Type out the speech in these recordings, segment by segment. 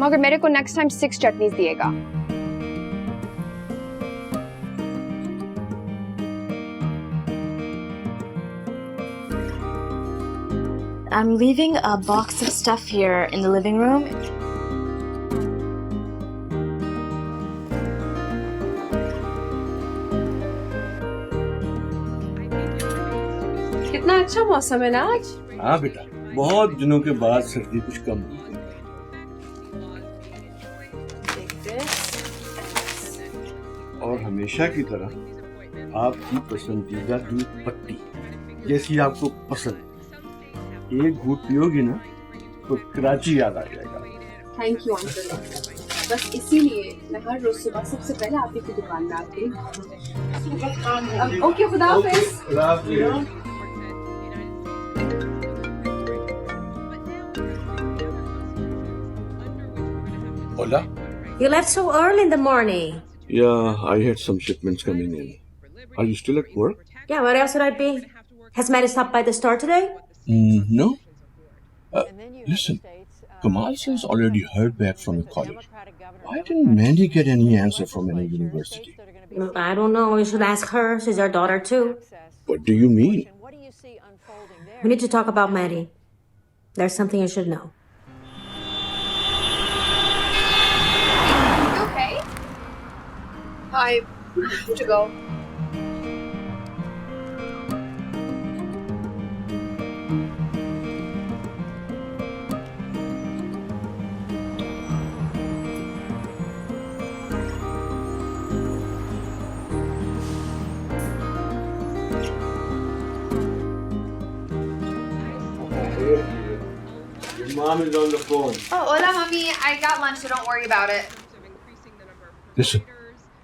मगर मेरे को नेक्स्ट टाइम 6 चटनीज दिएगा। I'm leaving a box of stuff here in the living room. कितना अच्छा मौसम है ना आज। हाँ बेटा, बहुत दिनों के बाद सर्दी कुछ कम हुई है। और हमेशा की तरह आपकी पसंदीदा दूध पत्ती जैसी आपको पसंद है। एक घूंट पियोगी ना तो कराची याद आ जाएगा। थैंक यू अंकल, बस इसीलिए मैं हर रोज सुबह सबसे पहले आप ही की दुकान में आती हूँ। ओके, खुदा हाफिज। Hola. You left so early in the morning. Yeah, I had some shipments coming in. Are you still at work? Yeah, where else would I be? Has Maddie stopped by the store today? No. Listen, Kamal says already heard back from the college. Why didn't Mandy get any answer from any university? I don't know. You should ask her. She's our daughter too. What do you mean? We need to talk about Maddie. There's something you should know. Okay. I have to go. Your mom is on the phone. Oh, hola, mommy. I got lunch, so don't worry about it. Listen,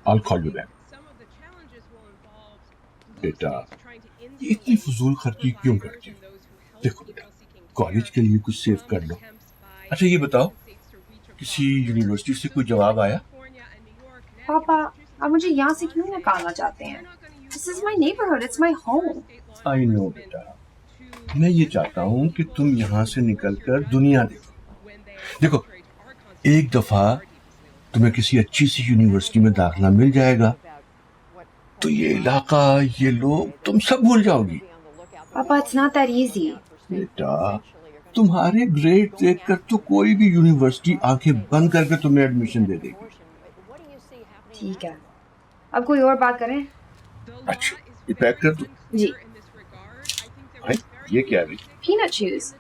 I'll call you back. बेटा, ये इतनी फजूल खर्ची क्यों करती हो? देखो बेटा, कॉलेज के लिए कुछ सेव कर लो। अच्छा ये बताओ, किसी यूनिवर्सिटी से कोई जवाब आया? पापा, आप मुझे यहाँ से क्यों निकालना चाहते हैं? This is my neighborhood. It's my home. I know बेटा, मैं ये चाहता हूँ कि तुम यहाँ से निकलकर दुनिया देखो। देखो, एक दफा तुम्हें किसी अच्छी सी यूनिवर्सिटी में दाखिला मिल जाएगा तो ये इलाका, ये लोग, तुम सब भूल जाओगी। पापा, it's not that easy. बेटा, तुम्हारे ग्रेड देखकर तो कोई भी यूनिवर्सिटी आंखें बंद करके तुम्हें एडमिशन दे देगी। ठीक है, अब कोई और बात करें? अच्छा, ये पैक कर दो। जी। भाई, ये क्या है? Peanut chews.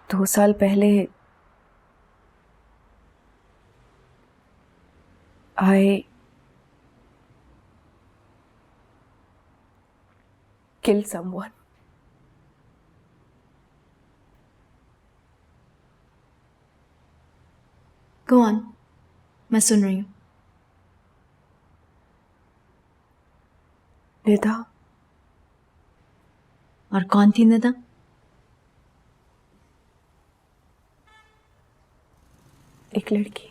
दो साल पहले I killed someone. Go on. मैं सुन रही हूँ। निदा। और कौन थी निदा? एक लड़की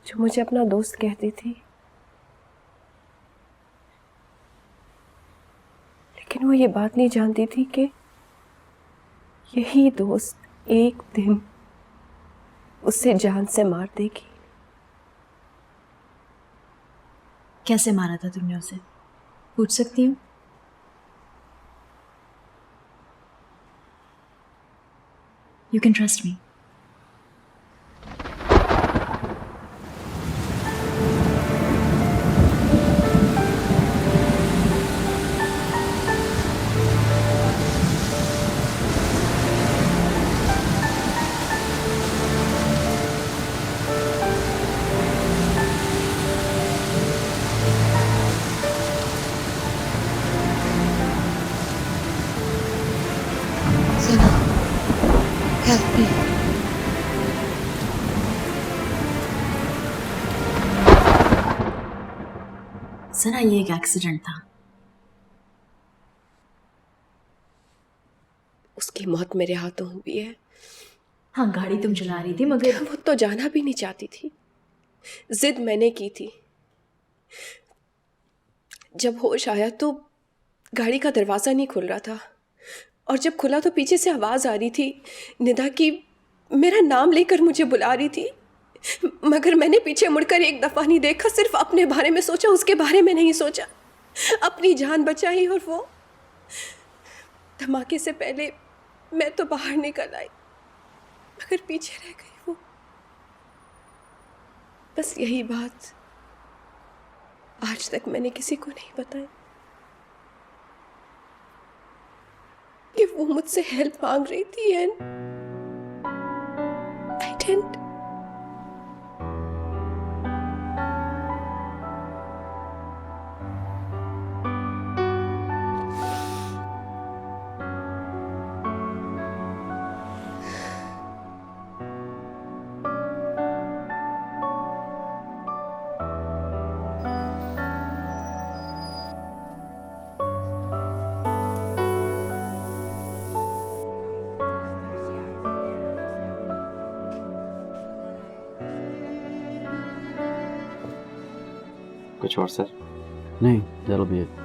जो मुझे अपना दोस्त कहती थी, लेकिन वो ये बात नहीं जानती थी कि यही दोस्त एक दिन उसे जान से मार देगी। कैसे मारा था तुमने उसे? पूछ सकती हूँ? You can trust me. Sana, help me. सना ये एक एक्सीडेंट था। उसकी मौत मेरे हाथों हुई है। हाँ, गाड़ी तुम चला रही थी मगर वो तो जाना भी नहीं चाहती थी, जिद मैंने की थी। जब होश आया तो गाड़ी का दरवाज़ा नहीं खुल रहा था, और जब खुला तो पीछे से आवाज़ आ रही थी निदा की, मेरा नाम लेकर मुझे बुला रही थी। मगर मैंने पीछे मुड़कर एक दफ़ा नहीं देखा, सिर्फ अपने बारे में सोचा, उसके बारे में नहीं सोचा। अपनी जान बचाई और वो धमाके से पहले मैं तो बाहर निकल आई, मगर पीछे रह गई वो। बस यही बात आज तक मैंने किसी को नहीं बताई कि वो मुझसे हेल्प मांग रही थी एंड आई डिडंट। कुछ और सर? नहीं, that'll be it.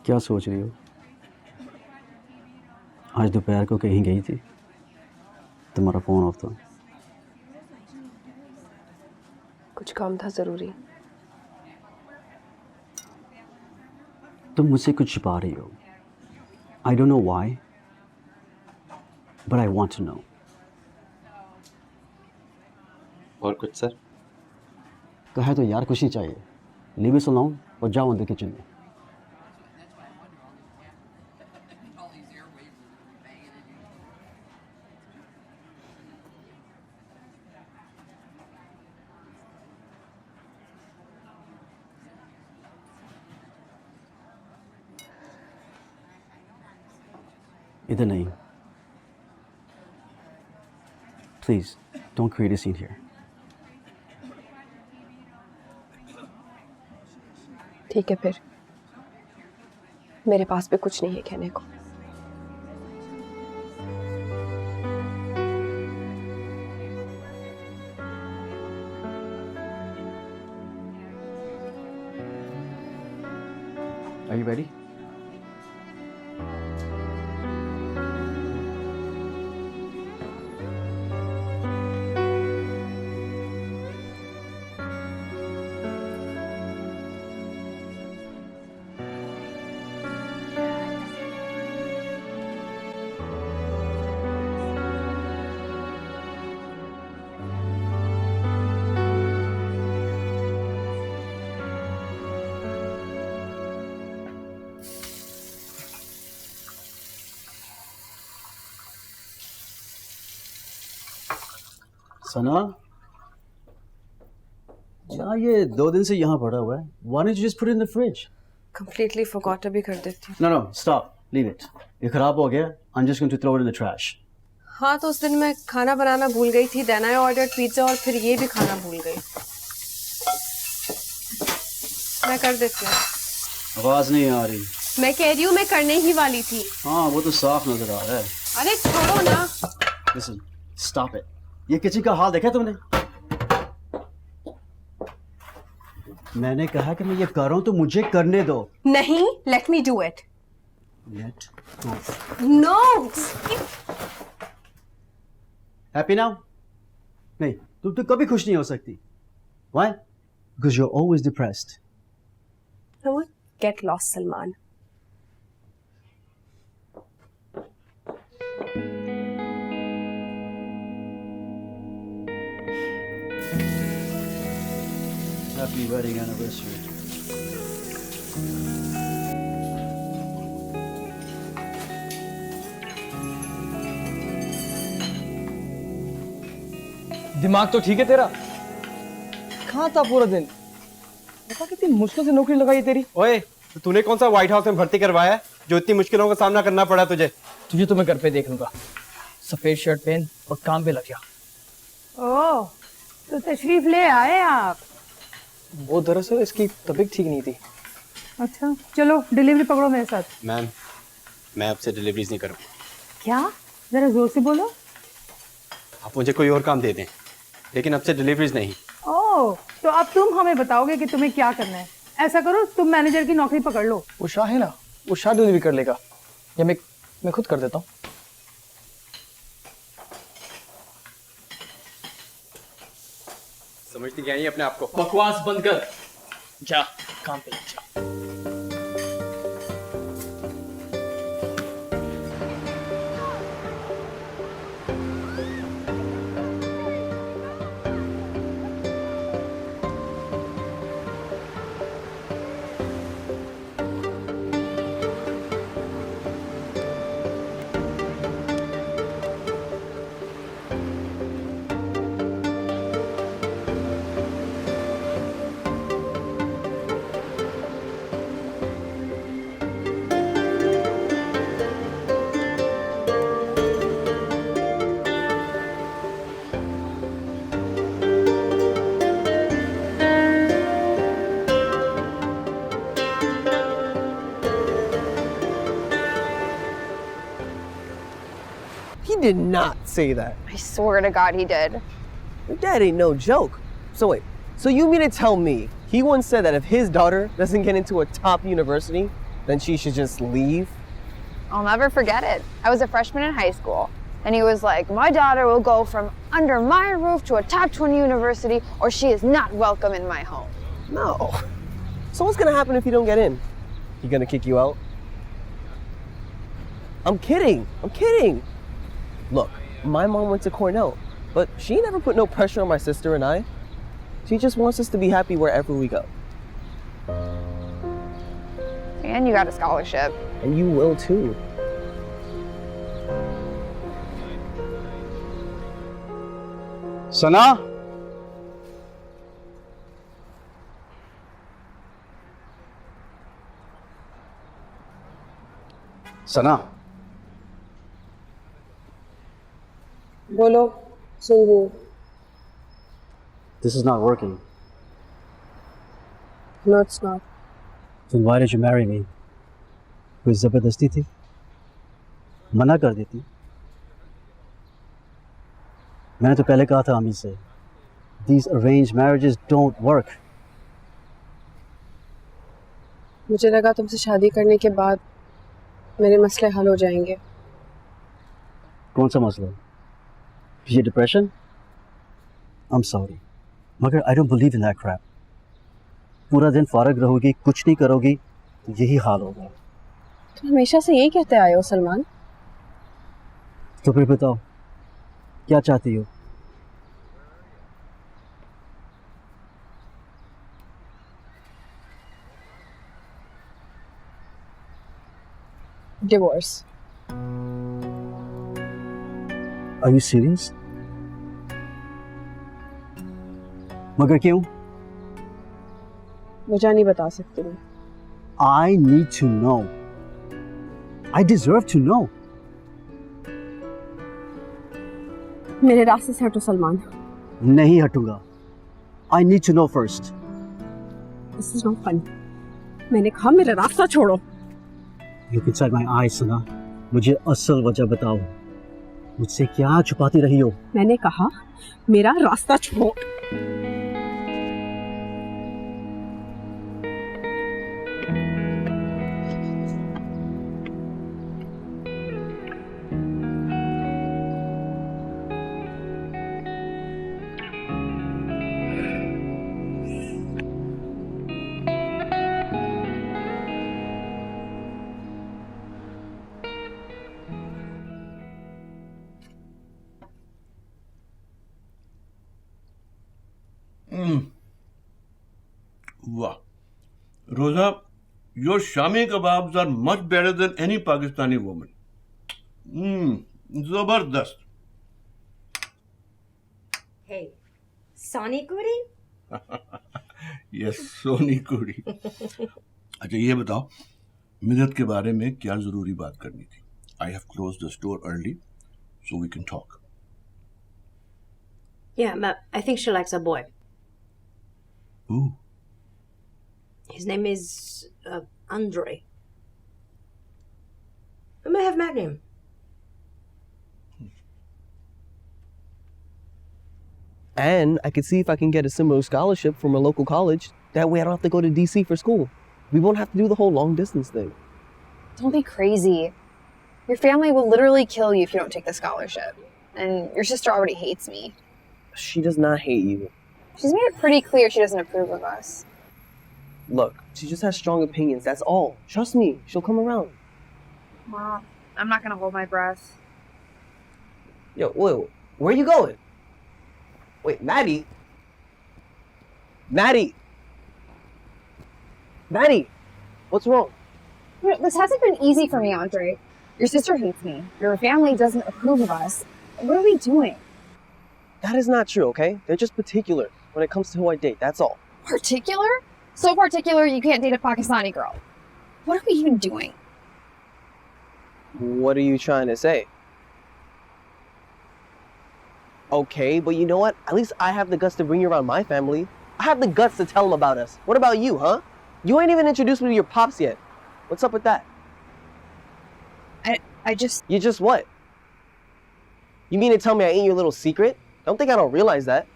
क्या सोच रही हो? आज दोपहर को कहीं गई थी, तुम्हारा फ़ोन ऑफ था। कुछ काम था ज़रूरी। तुम मुझसे कुछ छिपा रही हो। I don't know why, but I want to know. और कुछ सर? कहा तो यार कुछ नहीं चाहिए। लीव इट अलोन और जाओ अंदर किचन में। इधर नहीं। Please don't create a scene here. ठीक है, फिर मेरे पास भी कुछ नहीं है कहने को। Are you ready? सना, क्या ये 2 दिन से यहाँ पड़ा हुआ है? Why don't you just put it in the fridge? Completely forgot, अभी कर देती हूँ। No, stop. Leave it. ये खराब हो गया। I'm just going to throw it in the trash. हाँ, तो उस दिन मैं खाना बनाना भूल गई थी। Then I ordered pizza और फिर ये भी खाना भूल गई। मैं कर देती हूँ। आवाज नहीं आ रही। मैं कह रही हूँ मैं करने ही वाली थी। हाँ, वो तो साफ नजर आ रहा है। अरे छोड़ो ना। Listen, stop it. ये किचन का हाल देखा तुमने? मैंने कहा कि मैं ये कर रहा हूं तो मुझे करने दो। नहीं, let me do it. Let go. No. Happy now? नहीं, तुम तो कभी खुश नहीं हो सकती। Why? Because you're always depressed. You know what? Get lost, Salman. Happy wedding anniversary. दिमाग तो ठीक है तेरा? कहाँ था पूरा दिन? बता कितनी मुश्किल से नौकरी लगाई तेरी। ओए, तो तूने कौन सा व्हाइट हाउस में भर्ती करवाया है जो इतनी मुश्किलों का सामना करना पड़ा तुझे? तुझे तो मैं घर पे देख लूंगा। सफेद शर्ट पहन और काम पे लग जा। ओह, तो तशरीफ ले आए आप। वो दरअसल इसकी तबीयत ठीक नहीं थी। अच्छा, चलो डिलीवरी पकड़ो मेरे साथ। मैम, मैं आपसे डिलीवरीज नहीं करूँ। क्या? जरा जोर से बोलो। आप मुझे कोई और काम दे दें, लेकिन अब से डिलीवरीज नहीं। ओह, तो अब तुम हमें बताओगे कि तुम्हें क्या करना है। ऐसा करो, तुम मैनेजर की नौकरी पकड़ लो। वो शाह है ना, वो शाह डिलीवरी कर लेगा, या मैं खुद कर देता हूँ। समझती क्या है अपने आप को? बकवास बंद कर, जा काम पे लग जा। He did not say that. I swear to God he did. That ain't no joke. So wait, so you mean to tell me he once said that if his daughter doesn't get into a top university, then she should just leave? I'll never forget it. I was a freshman in high school, and he was like, my daughter will go from under my roof to a top 20 university, or she is not welcome in my home. No. So what's gonna happen if you don't get in? He gonna kick you out? I'm kidding. I'm kidding. Look, my mom went to Cornell, but she never put no pressure on my sister and I. She just wants us to be happy wherever we go. And you got a scholarship. And you will too. Sana? Sana? बोलो, सुन रही हूँ। This is not working. No, it's not. Then why did you marry me? कोई जबरदस्ती थी? मना कर देती। मैंने तो पहले कहा था अम्मी से, These arranged marriages don't work. मुझे लगा तुमसे शादी करने के बाद मेरे मसले हल हो जाएंगे। कौन सा मसला? ये डिप्रेशन? I'm sorry, मगर I don't believe in that crap. पूरा दिन फारग रहोगी, कुछ नहीं करोगी, तो यही हाल होगा। तुम हमेशा से यही कहते आए हो सलमान। तो फिर बताओ, क्या चाहती हो? डिवोर्स। Are you serious? मगर क्यों? मुझे नहीं बता सकती मैं। I need to know. I deserve to know. मेरे रास्ते से हटो सलमान। नहीं हटूंगा। I need to know first. This is not funny. मैंने कहा मेरा रास्ता छोड़ो। Look inside my eyes, सना। मुझे असल वजह बताओ। मुझसे क्या छुपाती रही हो? मैंने कहा मेरा रास्ता छोड़ो। Rosa, your Shami kebabs are much better than any Pakistani woman. Zabardast. Hey, Soni Kuri? Yes, Soni Kuri. अच्छा ये बताओ मिदत के बारे में क्या जरूरी बात करनी थी? I have closed the store early, so we can talk. Yeah, I think she likes a boy. Who? His name is Andre. I may have met him. And I could see if I can get a similar scholarship from a local college. That way I don't have to go to DC for school. We won't have to do the whole long distance thing. Don't be crazy. Your family will literally kill you if you don't take the scholarship. And your sister already hates me. She does not hate you. She's made it pretty clear she doesn't approve of us. Look, she just has strong opinions, that's all. Trust me, she'll come around. Well, I'm not gonna hold my breath. Yo, wait, where are you going? Wait, Maddie? Maddie! Maddie! What's wrong? This hasn't been easy for me, Andre. Your sister hates me. Your family doesn't approve of us. What are we doing? That is not true, okay? They're just particular when it comes to who I date, that's all. Particular? So particular you can't date a Pakistani girl. What are we even doing? What are you trying to say? Okay, but you know what? At least I have the guts to bring you around my family. I have the guts to tell them about us. What about you, huh? You ain't even introduced me to your pops yet. What's up with that? You just what? You mean to tell me I ain't your little secret? Don't think I don't realize that.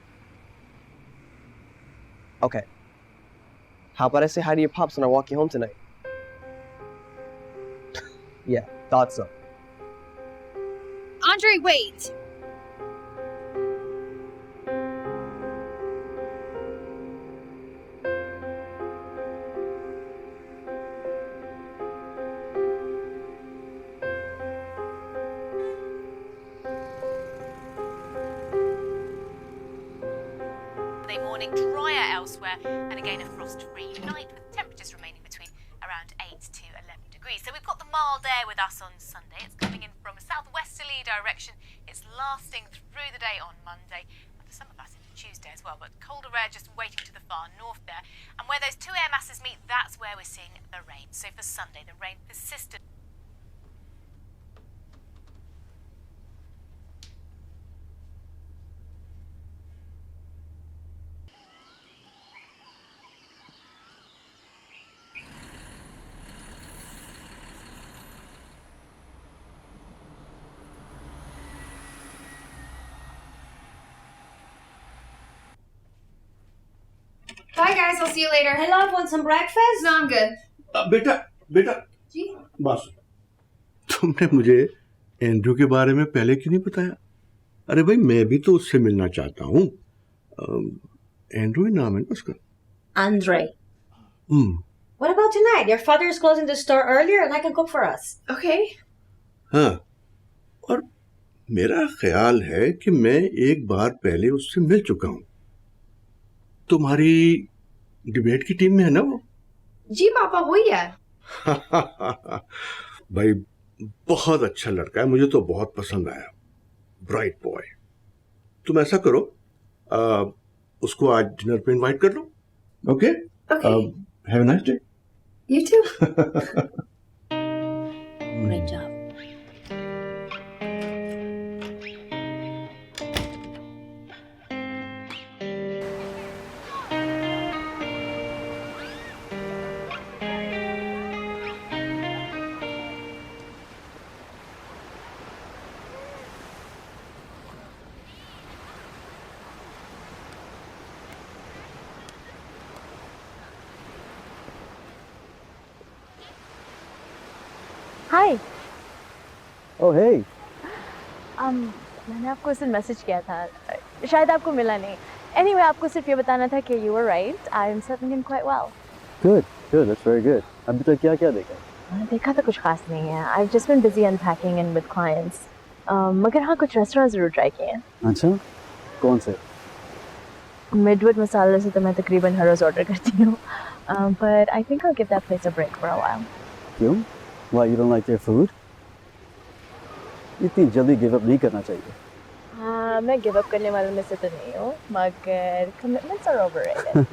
Okay. How about I say hi to your pops when I walk you home tonight? Yeah, thought so. Andre, wait! Morning drier elsewhere, and again a frost-free night with temperatures remaining between around 8 to 11 degrees. So we've got the mild air with us on Sunday. It's coming in from a southwesterly direction. It's lasting through the day on Monday, and for some of us into Tuesday as well. But colder air just waiting to the far north there. And where those two air masses meet, that's where we're seeing the rain. So for Sunday, the rain persisted. Bye guys, I'll see you later. Hey love, want some breakfast? No, I'm good. बेटा जी? बस तुमने मुझे Andrew के बारे में पहले क्यों नहीं बताया? अरे भाई मैं भी तो उससे मिलना चाहता हूँ. एंड्रू ही नाम है ना उसका. Andre. What about tonight? Your father is closing the store earlier and I can cook for us. Okay. हाँ, और मेरा ख्याल है कि मैं एक बार पहले उससे मिल चुका हूँ. तुम्हारी डिबेट की टीम में है ना वो? जी पापा वही है. भाई बहुत अच्छा लड़का है, मुझे तो बहुत पसंद आया. Bright boy. तुम ऐसा करो, उसको आज डिनर पे इनवाइट कर लो. Okay? Have a nice day. You too. Great job. Hi. Oh, hey. मैंने आपको उस दिन मैसेज किया था, शायद आपको मिला नहीं. Anyway, आपको सिर्फ ये बताना था कि you were right. I'm settling in quite well. Good, that's very good. अभी तक क्या देखा? देखा तो कुछ खास नहीं है. I've just been busy unpacking and with clients. मगर हाँ कुछ रेस्टोरेंट ज़रूर ट्राई किए हैं. अच्छा, कौन से? मिडवुड मसाले से तो मैं तकरीबन हर रोज़ ऑर्डर करती हूँ. but I think I'll give that place a break for a while. क्यों? Why, you don't like their food? इतनी जल्दी गिव अप नहीं करना चाहिए. हाँ, मैं गिव अप करने वालों में से तो नहीं हूँ, मगर commitments are overrated.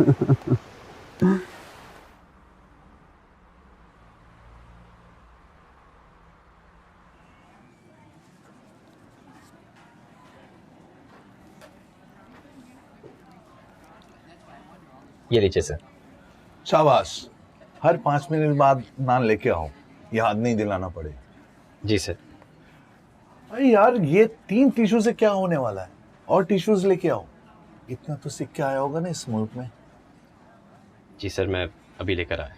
ये लीजिए सर. शाबाश. हर 5 मिनट बाद नान लेके आओ, याद नहीं दिलाना पड़े. जी सर. अरे यार, ये 3 टिश्यू से क्या होने वाला है? और टिश्यूज लेके आओ. इतना तो सिक्के आया होगा ना इस मुल्क में. जी सर, मैं अभी लेकर आया.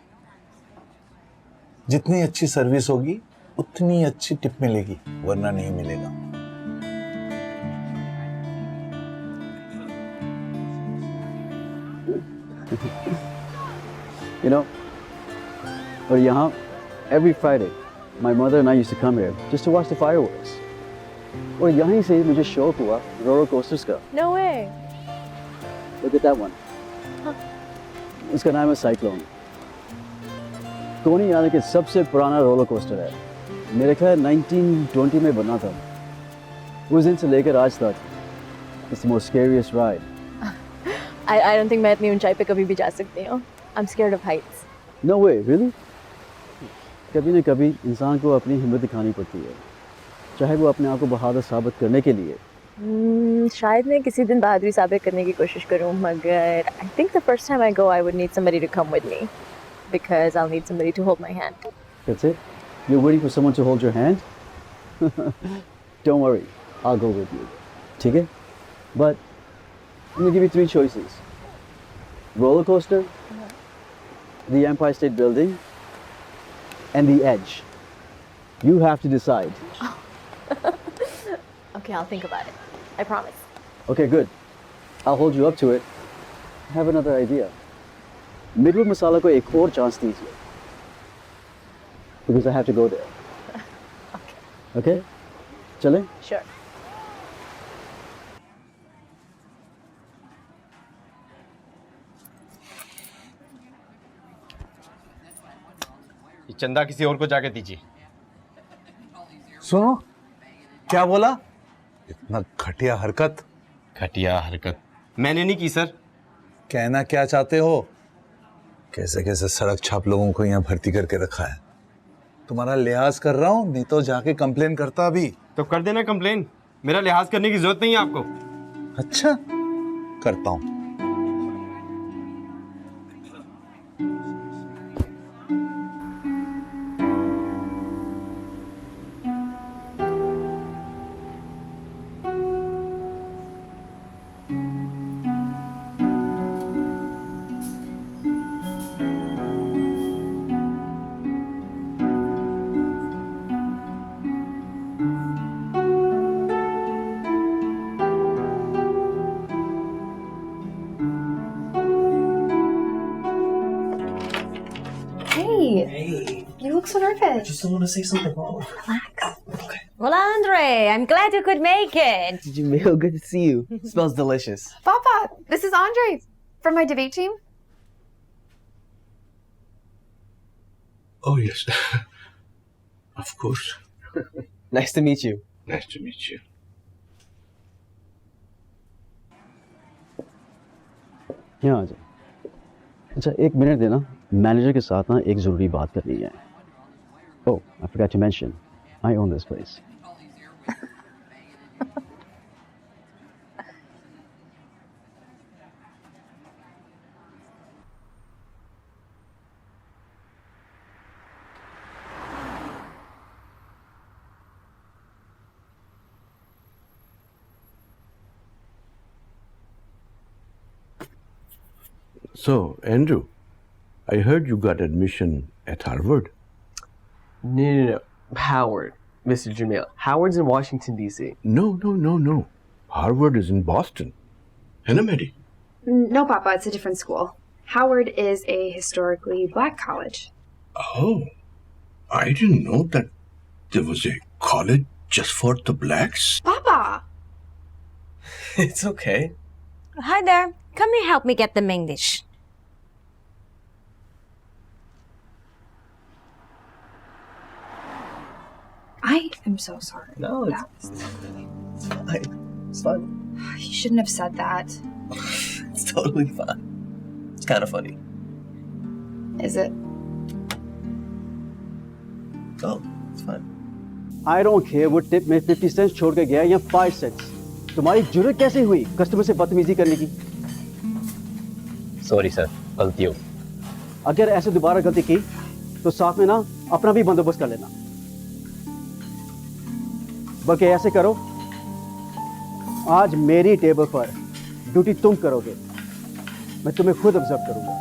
जितनी अच्छी सर्विस होगी उतनी अच्छी टिप मिलेगी, वरना नहीं मिलेगा. You know, और यहाँ every Friday, my mother and I used to come here just to watch the fireworks. और यहीं से मुझे शौक हुआ roller coasters का. No way. Look at that one. उसका नाम है साइक्लोन. कोनी यानी कि सबसे पुराना रोलर कोस्टर है. मेरे ख्याल 1920 में बना था. उस दिन से लेकर आज तक it's the most scariest ride. I don't think मैं इतनी ऊंचाई पे कभी भी जा सकती हूँ. I'm scared of heights. No way, really? कभी न कभी इंसान को अपनी हिम्मत दिखानी पड़ती है, चाहे वो अपने आप को बहादुर साबित करने के लिए. शायद मैं किसी दिन बहादुरी साबित करने की कोशिश करूँ, मगर I think the first time I go I would need somebody to come with me because I'll need somebody to hold my hand. That's it? You're waiting for someone to hold your hand? Don't worry, I'll go with you. ठीक है? But I'm gonna give you 3 choices. Roller coaster, the Empire State Building, and the Edge. You have to decide. Okay, I'll think about it. I promise. Okay, good. I'll hold you up to it. I have another idea. Midwood Masala को एक और chance दीजिए. Because I have to go there. Okay? चलें? Sure. चंदा किसी और को जाके दीजिए. सुनो, क्या बोला? इतना घटिया हरकत. घटिया हरकत मैंने नहीं की सर. कहना क्या चाहते हो? कैसे कैसे सड़क छाप लोगों को यहाँ भर्ती करके रखा है. तुम्हारा लिहाज कर रहा हूँ, नहीं तो जाके कंप्लेन करता अभी. तो कर देना कंप्लेन. मेरा लिहाज करने की जरूरत नहीं है आपको. अच्छा, करता हूँ. Hey, you look so nervous. I just don't want to say something wrong. Relax. Well, Andre, I'm glad you could make it. Jamil, good to see you. Smells delicious. Papa, this is Andre from my debate team. Oh, yes. Of course. Nice to meet you. Nice to meet you. यहाँ आ जाओ. अच्छा, 1 minute देना. Manager के साथ ना एक ज़रूरी बात करनी है. Oh, I forgot to mention, I own this place. So, Andrew, I heard you got admission at Harvard. No. Howard, Mr. Jamil. Howard's in Washington, D.C. No. Harvard is in Boston. Henna Mehdi. No, Papa, it's a different school. Howard is a historically black college. Oh, I didn't know that there was a college just for the blacks. Papa! It's okay. Hi there. Come here, help me get the main dish. I am so sorry. No, it's fine. It's fine. You shouldn't have said that. It's totally fine. It's kind of funny. Is it? Oh, it's fine. I don't care वो tip में 50 cents छोड़ के गया या 5 cents. तुम्हारी जुर्रत कैसे हुई customer से बदतमीजी करने की? सॉरी सर, गलती हो। अगर ऐसे दोबारा गलती की तो साथ में ना अपना भी बंदोबस्त कर लेना। बल्कि ऐसे करो, आज मेरी टेबल पर ड्यूटी तुम करोगे, मैं तुम्हें खुद ऑब्जर्व करूंगा।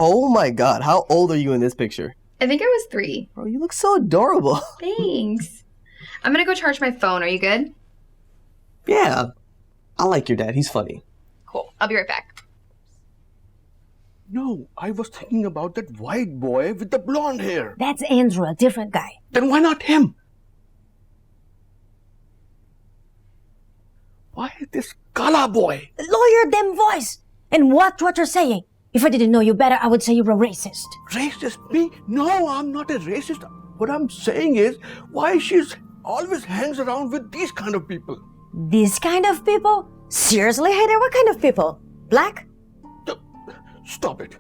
Oh my god, how old are you in this picture? I think I was 3. Bro, you look so adorable. Thanks. I'm gonna go charge my phone. Are you good? Yeah, I like your dad. He's funny. Cool. I'll be right back. No, I was thinking about that white boy with the blonde hair. That's Andrew, a different guy. Then why not him? Why this Kala boy? Lawyer them voice. And watch what you're saying. If I didn't know you better, I would say you're a racist. Racist? Me? No, I'm not a racist. What I'm saying is, why she's always hangs around with these kind of people? These kind of people? Seriously, Heather, what kind of people? Black? Stop it.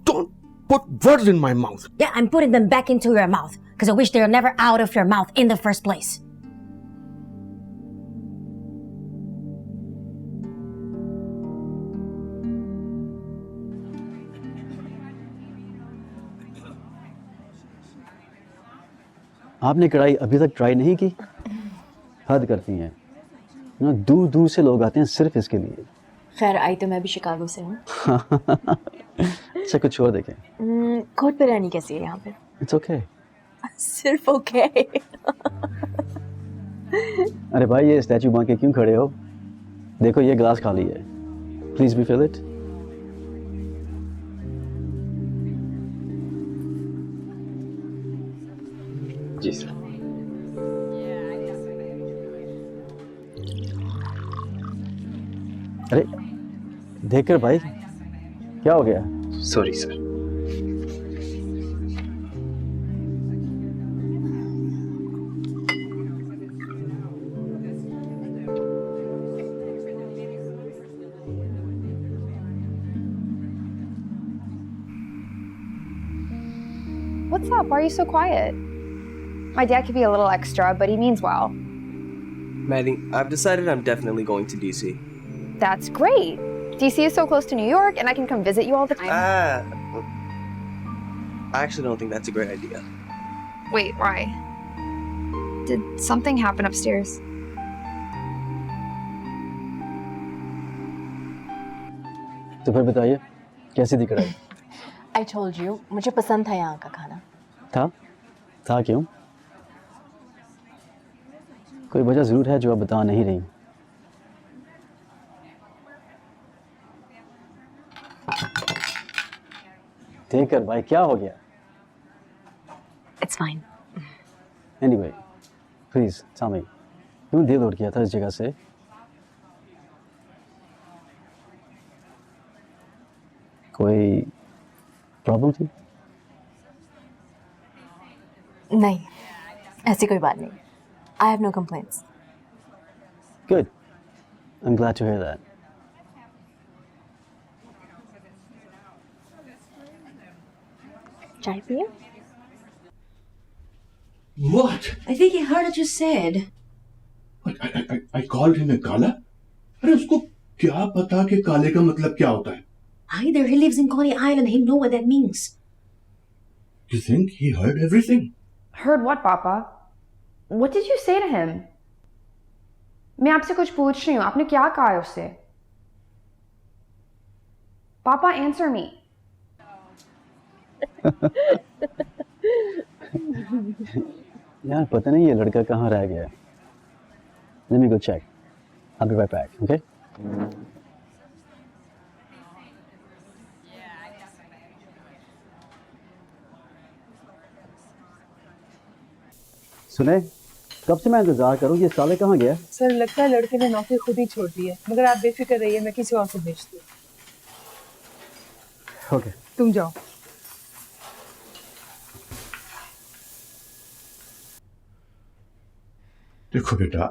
Don't put words in my mouth. Yeah, I'm putting them back into your mouth. Because I wish they were never out of your mouth in the first place. आपने कढ़ाई अभी तक try नहीं की? हद करती हैं ना, दूर दूर से लोग आते हैं सिर्फ इसके लिए। खैर आई तो मैं भी शिकागो से हूँ। अच्छा कुछ और देखें। कोट बिरयानी कैसी है यहाँ पे? It's okay. सिर्फ ओके। अरे भाई ये स्टैचू बांध के क्यों खड़े हो? देखो ये ग्लास खाली है, प्लीज रिफिल इट। जी सर। अरे देखकर भाई क्या हो गया? Sorry sir. What's up? Why are you so quiet? My dad could be a little extra, but he means well. Maddie, I've decided I'm definitely going to DC. That's great. DC is so close to New York, and I can come visit you all the time. I actually don't think that's a great idea. Wait, why? Did something happen upstairs? तो फिर बताइए कैसी थी कढ़ाई? I told you, मुझे पसंद था यहाँ का खाना। था क्यों? कोई वजह जरूर है जो आप बता नहीं रही। देखकर भाई क्या हो गया? It's fine. Anyway, please tell me, क्यों दिल उड़ गया था इस जगह से? कोई प्रॉब्लम थी? नहीं, ऐसी कोई बात नहीं। I have no complaints. Good. I'm glad to hear that. चाय पिए? What? I think he heard what you said. I called him a Kala? अरे उसको क्या पता कि काले का मतलब क्या होता है? Either he lives in Coney Island, he know what that means. You think he heard everything? Heard what, Papa? What did you say to him? मैं आपसे कुछ पूछ रही हूँ, आपने क्या कहा है उससे? Papa, answer me. यार पता नहीं ये लड़का कहाँ रह गया। Let me go check. I'll be right back, okay? सुने? कब से मैं इंतजार करूँ, ये साले कहाँ गया? सर लगता है लड़के ने नौकरी खुद ही छोड़ दी है, मगर आप बेफिक्र रहिए, मैं किसी और को भेजती हूँ। ओके तुम जाओ। देखो बेटा,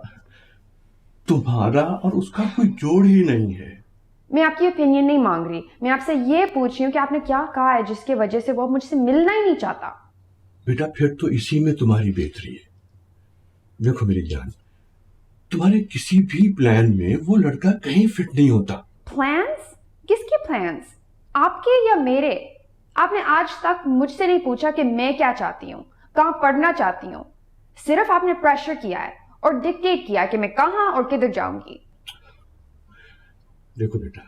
तुम्हारा और उसका कोई जोड़ ही नहीं है। मैं आपकी ओपिनियन नहीं मांग रही, मैं आपसे ये पूछ रही हूँ कि आपने क्या कहा है जिसके वजह से वो मुझसे मिलना ही नहीं चाहता। बेटा फिर तो इसी में तुम्हारी बेहतरी है। देखो मेरी जान, तुम्हारे किसी भी प्लान में वो लड़का कहीं फिट नहीं होता। प्लान्स? किसके प्लान्स? आपके या मेरे? आपने आज तक मुझसे नहीं पूछा कि मैं क्या चाहती हूँ, कहाँ पढ़ना चाहती हूँ। सिर्फ आपने प्रेशर किया है और डिक्टेट किया कि मैं कहाँ और किधर जाऊंगी। देखो बेटा,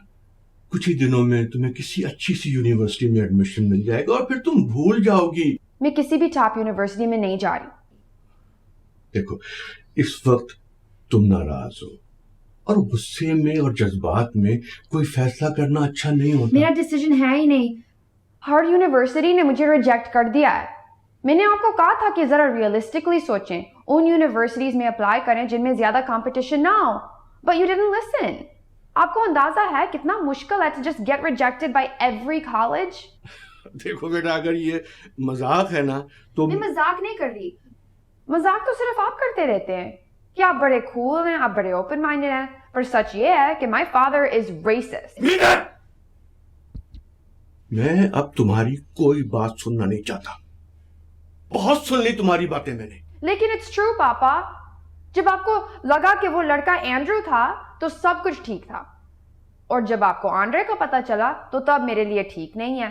कुछ ही दिनों में तुम्हें किसी अच्छी सी यूनिवर्सिटी में एडमिशन मिल जाएगा और फिर तुम भूल जाओगी। मैं किसी भी टॉप यूनिवर्सिटी में नहीं जा रही। देखो, इस वक्त तुम नाराज हो और गुस्से में और जज्बात में कोई फैसला करना अच्छा नहीं होता। मेरा डिसीजन है ही नहीं। हर यूनिवर्सिटी ने मुझे रिजेक्ट कर दिया है। मैंने आपको कहा था कि जरा रियलिस्टिकली सोचें, उन यूनिवर्सिटीज में अप्लाई करें जिनमें ज्यादा कंपटीशन ना हो, बट यू डिडंट लिसन। आपको अंदाजा है कितना मुश्किल है to just get rejected by every college. देखो बेटा, अगर ये मजाक है ना तो मैं मजाक नहीं कर रही। मजाक तो सिर्फ आप करते रहते हैं कि आप बड़े कूल हैं, आप बड़े ओपन माइंडेड हैं, पर सच ये है कि माय फादर इज रेसिस्ट। मैं अब तुम्हारी कोई बात सुनना नहीं चाहता। बहुत सुन ली तुम्हारी बातें मैंने। लेकिन इट्स ट्रू पापा, जब आपको लगा कि वो लड़का एंड्रू था तो सब कुछ ठीक था, और जब आपको आंड्रे का पता चला तो तब मेरे लिए ठीक नहीं है।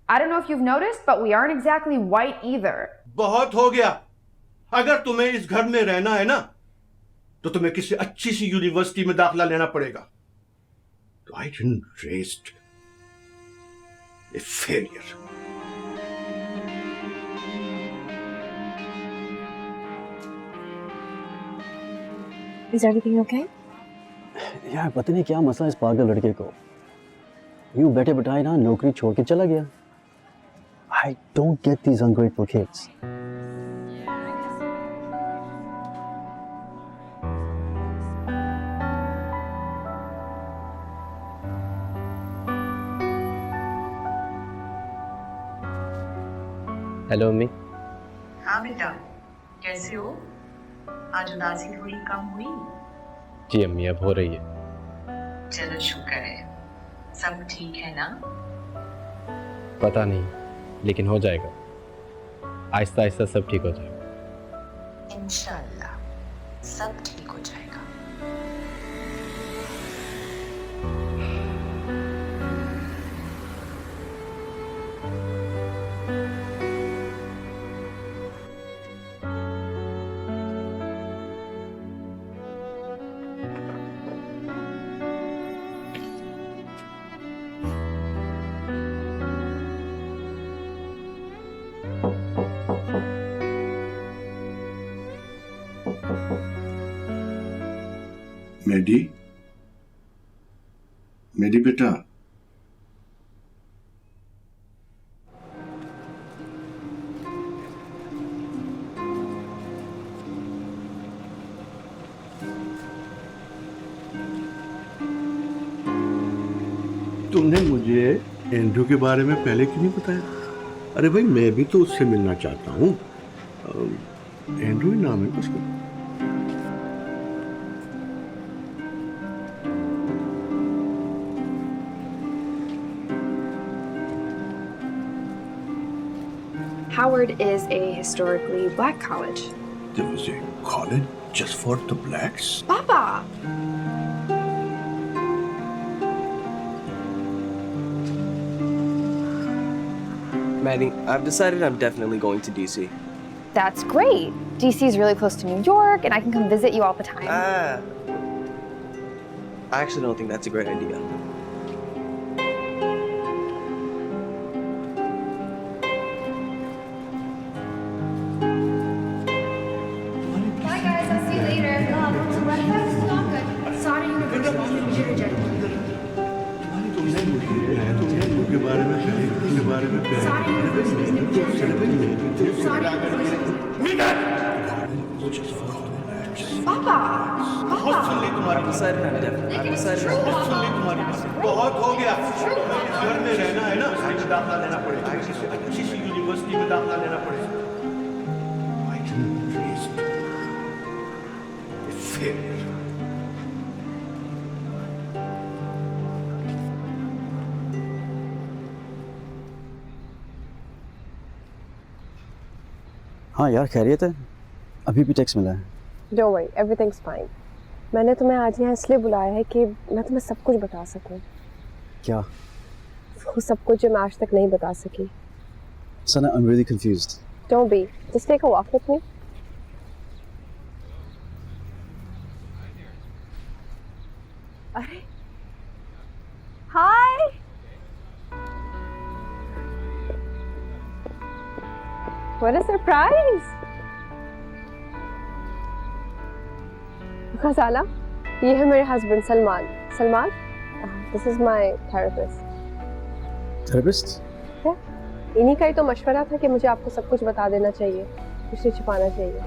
I don't know if you've noticed, but we aren't exactly white either. बहुत हो गया। अगर तुम्हें इस घर में रहना है ना तो तुम्हें किसी अच्छी सी यूनिवर्सिटी में दाखिला लेना पड़ेगा। I didn't raise a failure. Is everything okay? यार पता नहीं क्या मसला इस पागल लड़के को, यूं बैठे बिठाए ना नौकरी छोड़ के चला गया। I don't get these ungrateful kids. Hello अम्मी। हाँ बेटा, कैसे हो? आज उदासी थोड़ी कम हुई? जी अम्मी, अब हो रही है। चलो शुक्र है। सब ठीक है ना? पता नहीं, लेकिन हो जाएगा। आहिस्ता आहिस्ता सब ठीक हो जाएगा। इंशाल्लाह सब ठीक हो जाएगा। मेडी, मेडी बेटा, तुमने मुझे एंड्रू के बारे में पहले क्यों नहीं बताया? अरे भाई, मैं भी तो उससे मिलना चाहता हूँ। एंड्रू ही नाम है उसका। Howard is a historically black college. There was a college just for the blacks? Papa! Maddie, I've decided I'm definitely going to DC. That's great. DC is really close to New York, and I can come visit you all the time. I actually don't think that's a great idea. Bye guys, I'll see you later. Sorry, University में मुझे reject की गई। तुमने Andrew के बारे में पहले के बारे में कुछ और होना है। पापा, बहुत सुन ली तुम्हारी बहुत सुन ली तुम्हारी बहुत हो गया। घर में रहना है ना, साइंस दाखिला लेना पड़ेगा, किसी अच्छी सी यूनिवर्सिटी में दाखिला लेना पड़ेगा। I didn't raise you. A failure. हाँ यार खैरियत है, अभी भी टेक्स्ट मिला है। Don't worry, everything's fine. मैंने तुम्हें आज यहाँ इसलिए बुलाया है कि मैं तुम्हें सब कुछ बता सकूं। क्या? वो सब कुछ जो मैं आज तक नहीं बता सकी। सना, I'm really confused. Don't be. Just take a walk with me. अरे, hi. What a surprise! खजाना, ये है मेरे husband Salman. Salman, this is my therapist. Therapist? इन्हीं का ही तो मशवरा था कि मुझे आपको सब कुछ बता देना चाहिए, कुछ नहीं छुपाना चाहिए।